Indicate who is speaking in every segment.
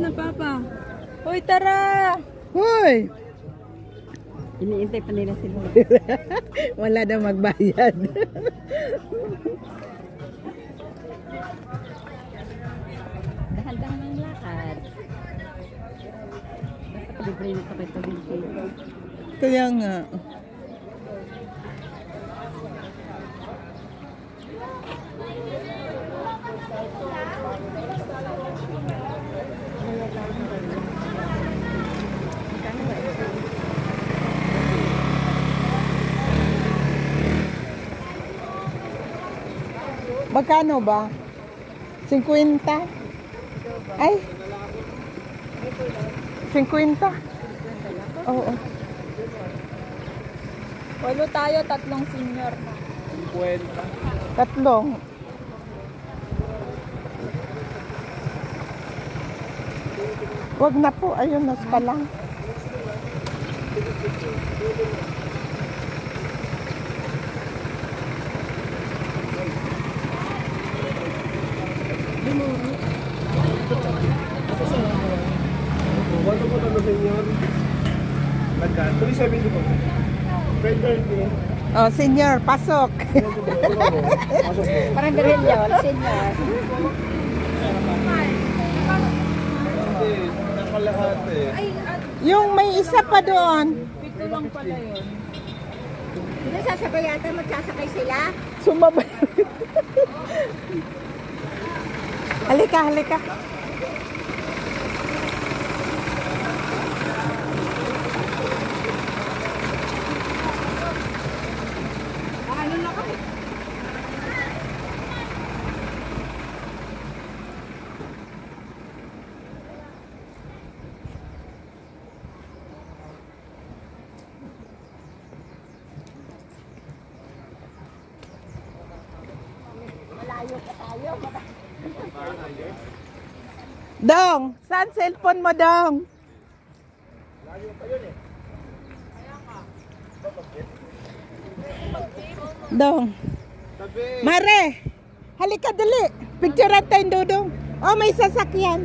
Speaker 1: na, Papa. Hoy, tara!
Speaker 2: Hoy!
Speaker 1: Iniintay pa nila sila.
Speaker 2: Wala na magbayad.
Speaker 1: Dahan-dahan ng lakad. Dapat libre na ito kay Pabinti.
Speaker 2: Kaya nga. Magkano ba? 50? Ay? 50? Oo.
Speaker 1: Walo tayo, tatlong senior na.
Speaker 2: 50. Tatlong. Wag na po. Ayun, nas pa lang.
Speaker 3: Walo po talo senyor. Nagka, 370 po. 330.
Speaker 2: Oh, senior, pasok.
Speaker 1: Parang garilyo, senior.
Speaker 3: Nakalahati.
Speaker 2: Yung may isa pa doon.
Speaker 1: Pito lang pala yun.
Speaker 4: Hindi sasabay yata, magsasakay sila.
Speaker 2: Sumabay. Halika, halika.
Speaker 1: Ano na kami?
Speaker 4: Malayo pa tayo.
Speaker 2: Dong, saan cellphone mo, Dong? Dong. Mare, halika dali. Picture tayo, Dodong. Oh, may sasakyan.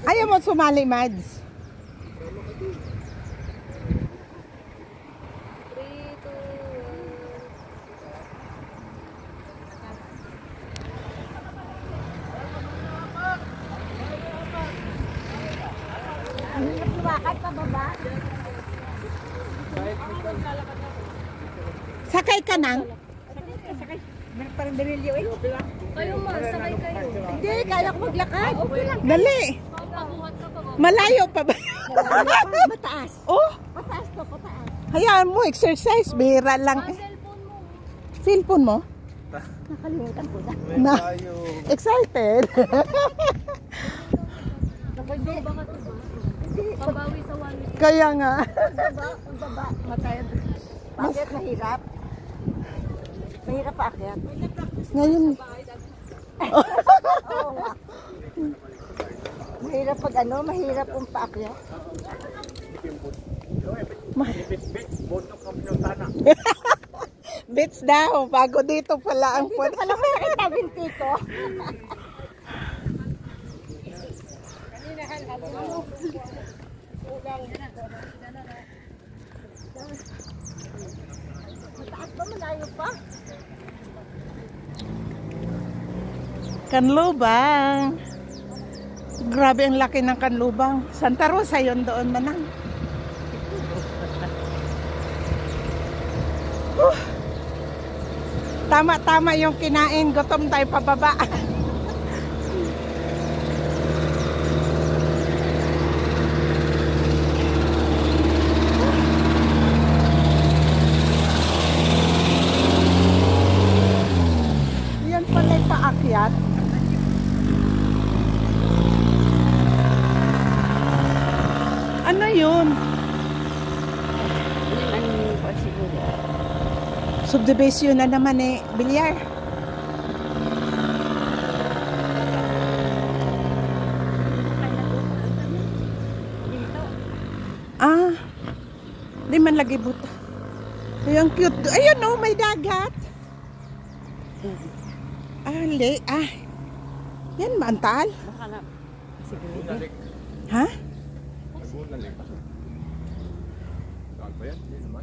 Speaker 2: Ayaw mo sumali, Mads.
Speaker 4: Lumakad pa baba.
Speaker 2: Sakay ka nang?
Speaker 4: Parang garilyo eh.
Speaker 1: Kayo ma, sakay kayo.
Speaker 4: Hindi, kaya ko maglakad. Okay lang.
Speaker 2: Dali. Malayo pa ba?
Speaker 4: Mataas.
Speaker 2: Oh,
Speaker 4: Pataas to, pataas.
Speaker 2: hayaan mo, exercise. Bihira lang. Cellphone mo?
Speaker 4: Nakalimutan ko na.
Speaker 2: Na, excited.
Speaker 1: Pabawi sa walo.
Speaker 2: Kaya nga.
Speaker 4: Baba. Matayad. Bakit mahirap? Mahirap pa akyat.
Speaker 2: Ngayon,
Speaker 4: Oo nga. Mahirap pag ano, mahirap kung paakyat.
Speaker 2: bits daw. Bago dito pala ang
Speaker 4: Dito pala masakit na binti ko. Mataas ba? Malayo pa?
Speaker 2: Kanlubang. Grabe ang laki ng Kanlubang. Santa Rosa yun doon manang. Tama-tama yung kinain. Gutom tayo pababa. Yan pala yung paakyat. Ano yun? Subdivision na naman eh. Bilyar. Ah, Di man lagi buta. Ayun, cute. Ayun, oh, may dagat. Ali, ah. Yan, maantal.
Speaker 4: Baka na.
Speaker 3: Bunalik.
Speaker 2: Ha?
Speaker 3: Bunalik. Saan ba yan? Hindi naman.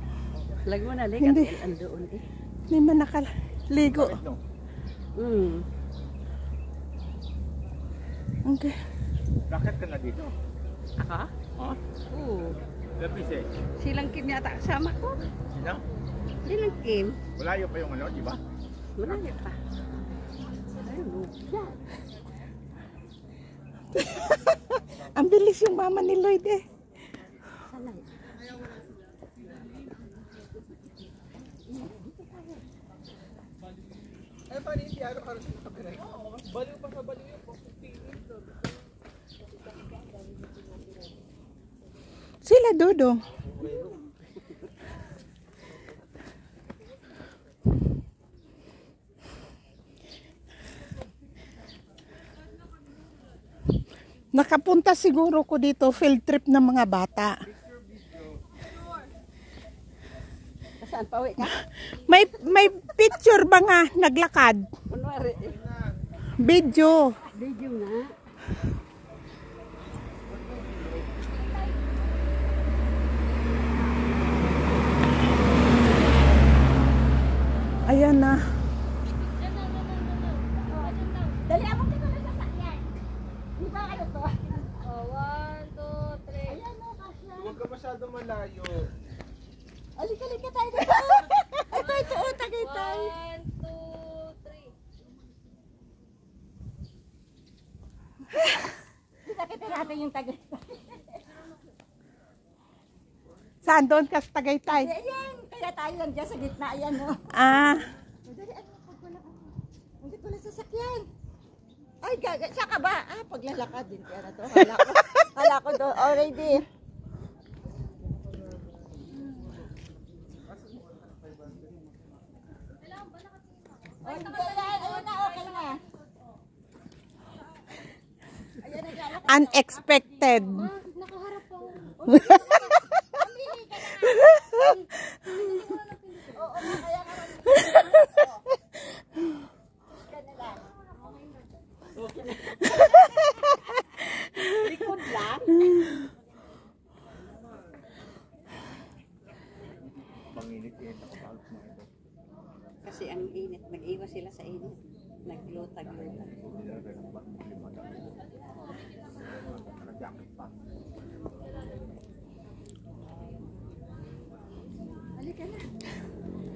Speaker 4: Lagi mo na,
Speaker 2: Hindi.
Speaker 4: Andoon eh.
Speaker 2: Hindi man nakaligo.
Speaker 3: No.
Speaker 2: Okay.
Speaker 3: Bakit ka na dito?
Speaker 4: Ako?
Speaker 3: Ha?
Speaker 4: Oo.
Speaker 3: Lapis eh.
Speaker 4: Silang Kim yata kasama ko.
Speaker 3: Sino?
Speaker 4: Silang Kim.
Speaker 3: Malayo pa yung ano, di ba?
Speaker 4: Malayo pa. Ayun, lupa.
Speaker 2: Ang bilis yung mama ni Lloyd eh.
Speaker 4: Salay.
Speaker 3: Ay, paano yung tiyaro ka rin sa kanay? Baliw pa sa baliw yung
Speaker 2: Sila Dodong. Nakapunta siguro ko dito field trip ng mga bata.
Speaker 4: Saan pa uwi ka?
Speaker 2: May picture ba nga naglakad?
Speaker 4: Kunwari.
Speaker 2: Video.
Speaker 4: Video na.
Speaker 2: Ayan na.
Speaker 4: Dali ako ka na sasakyan. Di ba ano to?
Speaker 1: 1, 2, 3.
Speaker 4: Ayan o, kasya.
Speaker 3: Huwag ka masyado malayo.
Speaker 4: Alika tayo dito. Ito, tagaytay.
Speaker 1: 1, 2, 3.
Speaker 4: Nakita natin yung tagaytay.
Speaker 2: Saan doon ka sa Tagaytay?
Speaker 4: Ayan, kaya tayo nandiyan sa gitna. Ayan o.
Speaker 2: Ah,
Speaker 4: Dali, hindi ko lang sasakyan. Ay, siya ka ba? Ah, paglalakad din kaya na to. Hala ko do, already. Oh, hindi, ayun na, okay na. Ayan na, ayan na.
Speaker 2: unexpected.
Speaker 1: Nakaharap ako.
Speaker 4: Mamili ka na. Oo, kaya ka lang. Ka na lang. Likod lang.
Speaker 3: Manginit-init ako bago kumain ito.
Speaker 4: Kasi ang init, nag-iwas sila sa init. Naglutag-lutag.
Speaker 3: Nag-jacket pa.
Speaker 4: Halika na.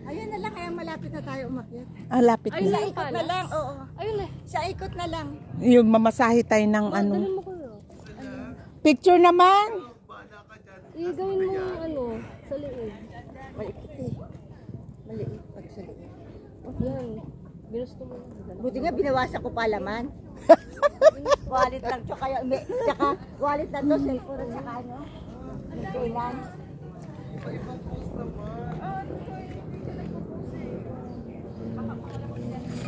Speaker 4: Ayun na lang, kaya malapit na tayo umakyat.
Speaker 2: Ah, lapit
Speaker 1: Ayun
Speaker 2: na.
Speaker 1: lang
Speaker 4: Ikot
Speaker 1: pala.
Speaker 4: na lang, oo.
Speaker 1: Ayun na.
Speaker 4: Sa ikot na lang.
Speaker 2: Yung mamasahe tayo ng ano.
Speaker 1: Dalhin mo ko yun.
Speaker 2: Picture naman.
Speaker 1: Gawin mo yung ano, sa liig.
Speaker 4: Maliit eh. Maliit pag sa liit.
Speaker 1: Yan. Binusto mo yun.
Speaker 4: Buti nga binawasan ko pa laman. Wallet lang to kaya tsaka wallet na to cellphone at saka ano. Kailan?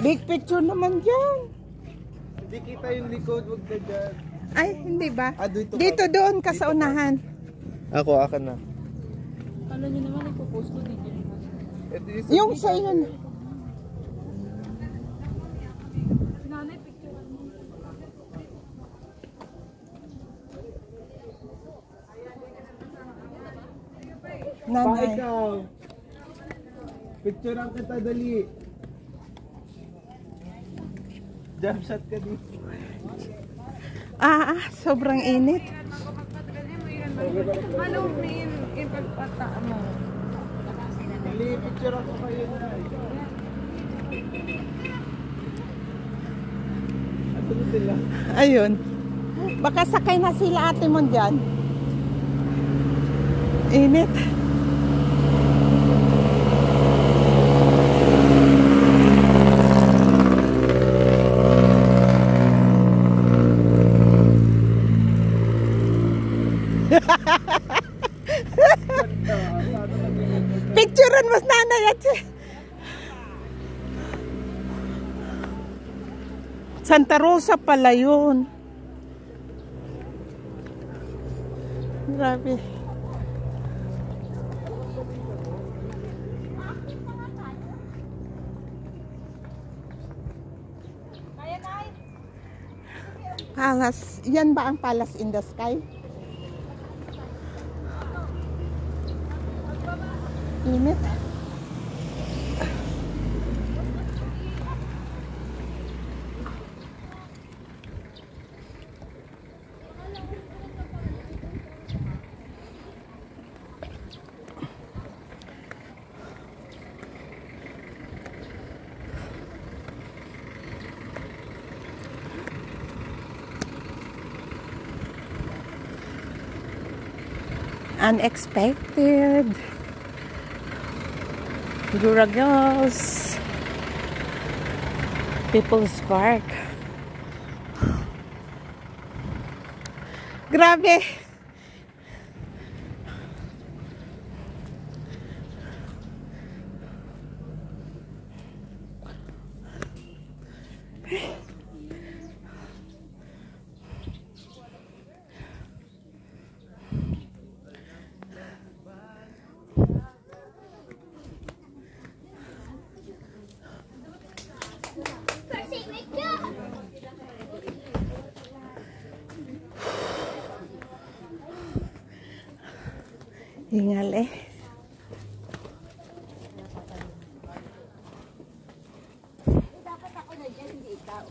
Speaker 2: Big picture naman dyan.
Speaker 3: Hindi kita yung likod, huwag ka dyan.
Speaker 2: Ay, hindi ba?
Speaker 3: Ah, dito ka.
Speaker 2: Dito doon ka sa unahan.
Speaker 3: Ako, akin na.
Speaker 1: Ano nyo naman, ipopost ko din yun.
Speaker 2: Yung sa yun.
Speaker 1: Nanay, picture mo.
Speaker 2: Nanay.
Speaker 3: ikaw. Picture ang kita, dali. Jump shot ka dito.
Speaker 2: Sobrang init.
Speaker 3: Dali, picture ako kayo na. Ato na sila.
Speaker 2: Ayun. Baka sakay na sila ate mo dyan. Init. Picturean mas nanay at Santa Rosa pala yun. Grabe. Palace. Yan ba ang Palace in the Sky? Init. Unexpected. Duragos. People's Park. Grabe. Hingal eh.
Speaker 4: Dapat ako na dyan, hindi ikaw.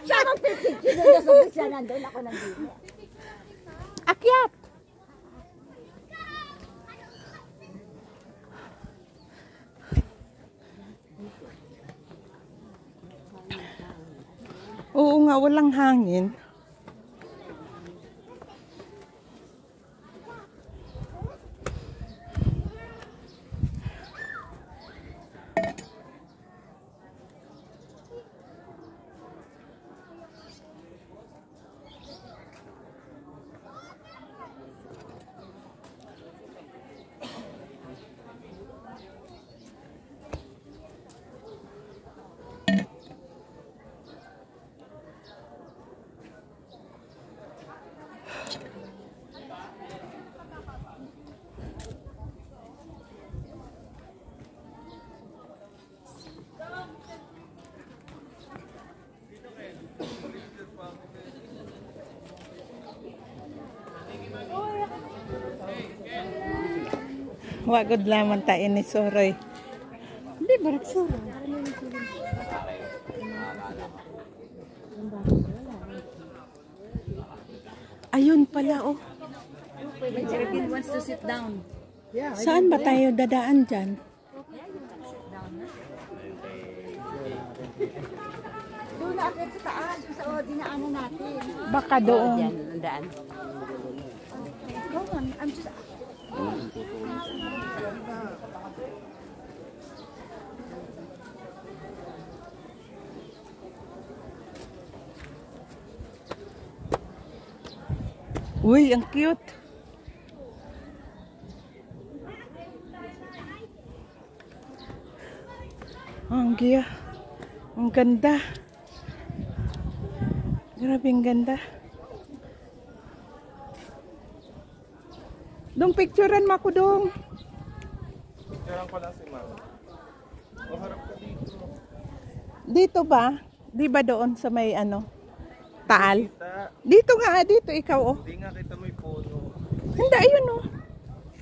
Speaker 4: Siya ang pipicture na sabi siya nandun, ako nandito.
Speaker 2: Akyat. Oo nga, walang hangin. Wagod lamang tayo ni Soroy. Hindi, barak Soroy. Ayun pala, oh.
Speaker 4: When Jeremy wants to sit down.
Speaker 2: Saan ba tayo dadaan dyan?
Speaker 4: Doon na agad sa taas, sa dinaanan natin.
Speaker 2: Baka doon.
Speaker 4: Nandaan. Go on, I'm just...
Speaker 2: Uy, ang cute. Ang giya. Ang ganda. Grabe ang ganda. Dong picturean mo ako dong.
Speaker 3: Picturean ko lang si Mama. O harap ka dito.
Speaker 2: Dito ba? Di ba doon sa may ano? Taal?
Speaker 3: Kita.
Speaker 2: Dito nga, dito ikaw oh.
Speaker 3: Hindi nga kita may puno.
Speaker 2: Hindi, ayun oh.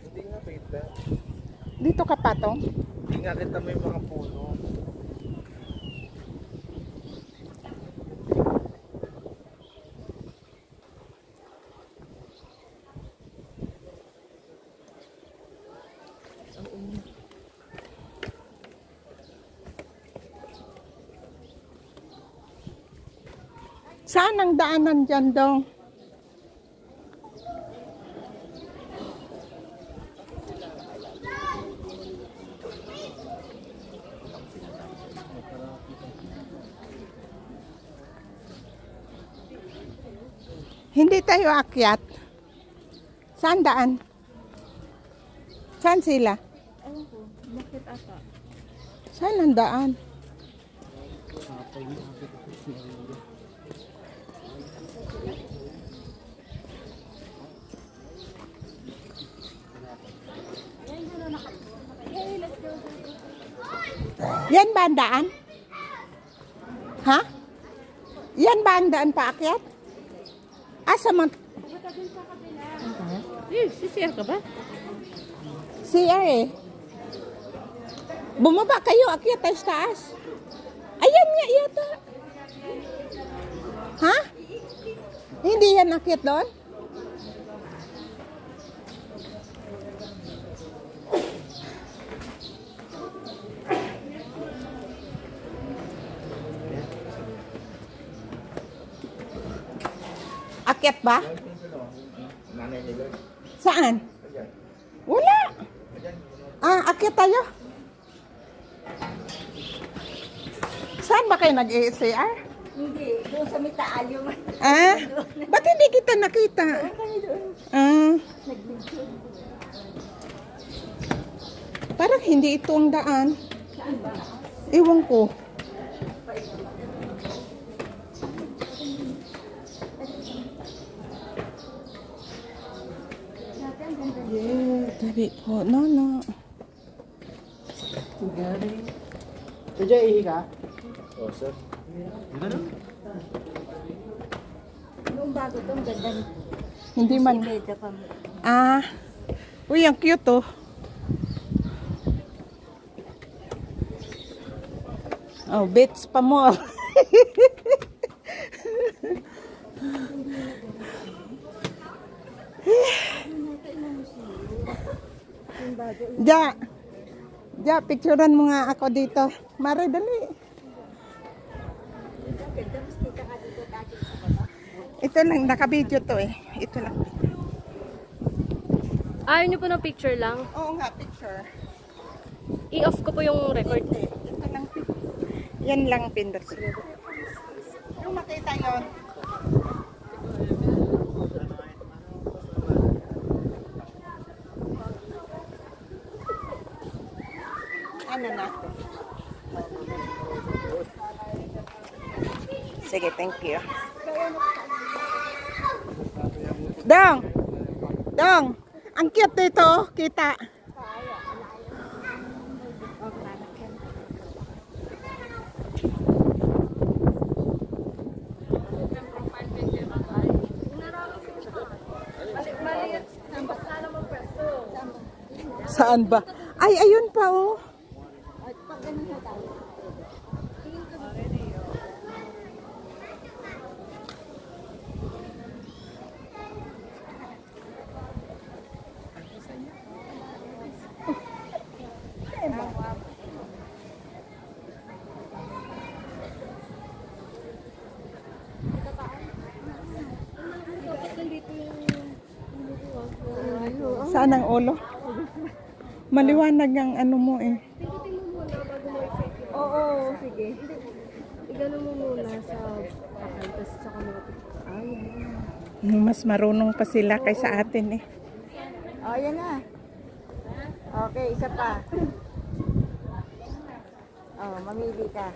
Speaker 3: Hindi nga kita.
Speaker 2: Dito ka patong.
Speaker 3: Hindi nga kita may mga puno.
Speaker 2: Saan ang daanan dyan dong? Hindi tayo akyat. Saan daan? Saan sila?
Speaker 1: Ewan ko, bakit ata?
Speaker 2: Saan ang daan? Yan ba ang daan? Ha? Yan ba ang daan paakyat? Asa man?
Speaker 1: CCR ka ba?
Speaker 2: CR eh. Bumaba kayo, akyat tayo sa taas. Ayan nga yata. Ha? Hindi yan akyat doon? Akyat ba? Saan? Wala. Akyat tayo. Saan ba kayo nag-ACR?
Speaker 4: Hindi, doon sa may taal yung...
Speaker 2: Ba't hindi kita nakita? Parang hindi ito ang daan. Ewan ko. Yeah, tabi po. No.
Speaker 5: Kaya ihi ka?
Speaker 3: Oh, sir.
Speaker 4: Yung bago itong ganda nito.
Speaker 2: Hindi man.
Speaker 4: Beda pa mo.
Speaker 2: Uy, ang cute oh. Oh, bits pa mo. Ja, picturean mo nga ako dito. Mare, dali. Ito lang, naka-video to eh. Ito lang.
Speaker 1: Ayaw niyo po ng picture lang?
Speaker 2: Oo nga, picture.
Speaker 1: I-off ko po yung record.
Speaker 2: Ito lang. Yan lang pindot siguro. Yung makita yun. Ano na? Sige, thank you. Dong! Ang cute dito, kita. Saan ba? Ay, ayun pa oh. Saan ang ulo? Maliwanag ang ano mo eh.
Speaker 1: Pindutin mo muna bago mo i-check yun.
Speaker 4: Oo, sige.
Speaker 1: Igano mo muna sa pakal, tapos saka mo
Speaker 2: Mas marunong pa sila kaysa atin eh.
Speaker 4: Oh, yan na. Okay, isa pa. Oh, mamili ka.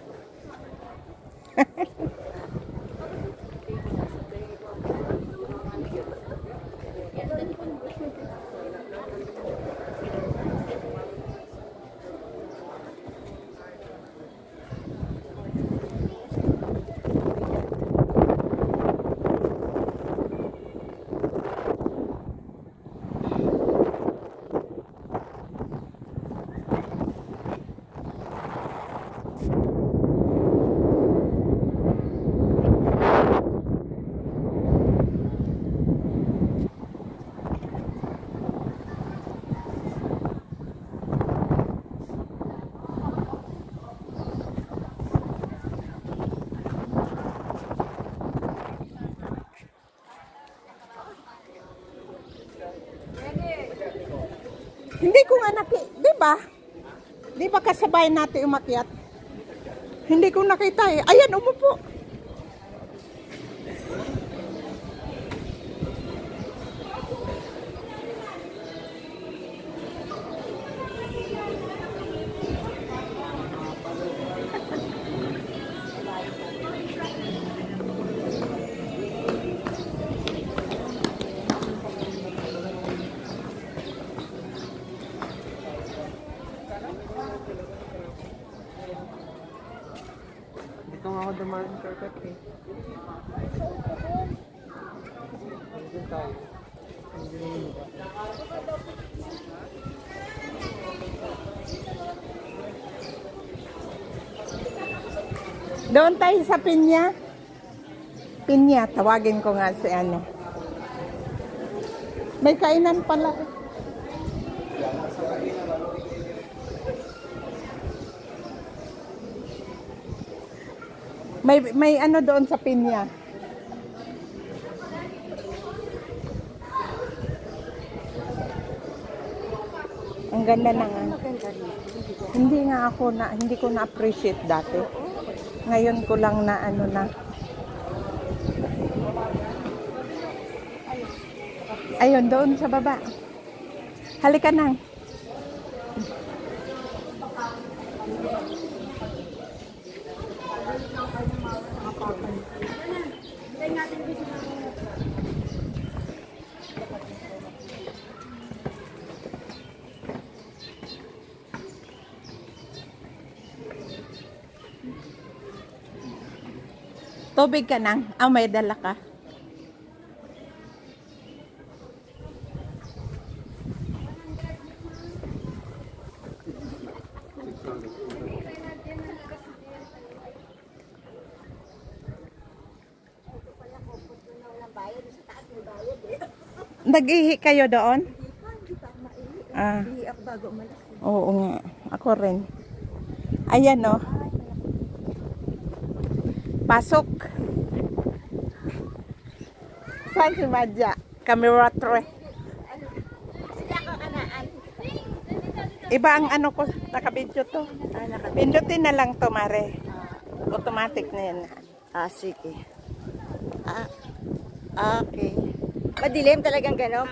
Speaker 2: Hindi ko nga di ba? Di ba kasabay natin umakyat? Hindi ko nakita eh. Ayan, umupo.
Speaker 5: Dito nga ako
Speaker 3: dumaan yung shortcut eh. Doon tayo.
Speaker 2: Doon tayo sa Pinya. Pinya, tawagin ko nga si ano. May kainan pala. May ano doon sa Pinya. Ang ganda ng ano. Hindi ko na appreciate dati. Ngayon ko lang na ano na. Ayun, doon sa baba. Halika na. Tubig ka nang. May dala ka. Nag-ihi kayo doon?
Speaker 4: Hindi ako bago umalis.
Speaker 2: Oo nga. Ako rin. Ayan o. Pasok. Saan si Madja? Camera tray. Iba ang ano ko. Nakabidyo to. Pindutin na lang to, Mare. Automatic na yan.
Speaker 4: Sige. Okay. Madilim talagang gano'n.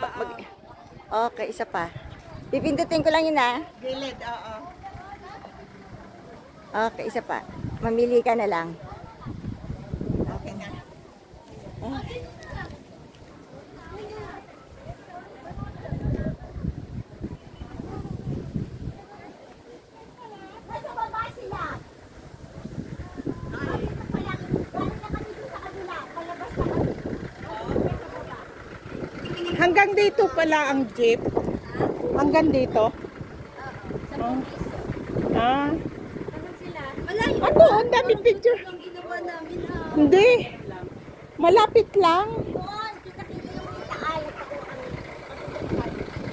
Speaker 4: Okay, isa pa. Pipindutin ko lang yun
Speaker 2: Gilid, oo.
Speaker 4: Okay, isa pa. Mamili ka na lang.
Speaker 2: Okay na. Hanggang dito pala ang jeep. Hanggang dito. Ano? Ang daming picture. Hindi. Malapit lang.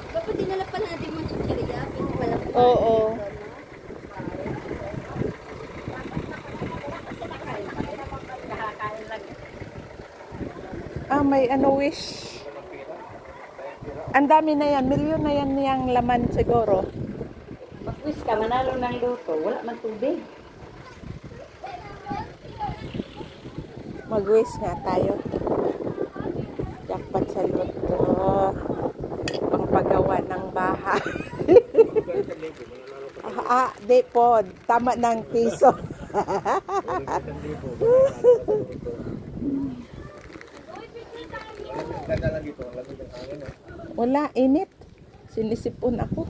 Speaker 1: Dapat dinala pa natin mga chichirya.
Speaker 2: Oo. May ano wish. Ang dami na yan. Milyon na yan niyang laman siguro.
Speaker 4: Mag-wish ka, manalo ng luto. Wala man tubig.
Speaker 2: Mag-wish nga tayo. Jackpot sa luto. Pangpagawa ng bahay. Di po. Tama ng piso. Wala, init. Sinisipon ako.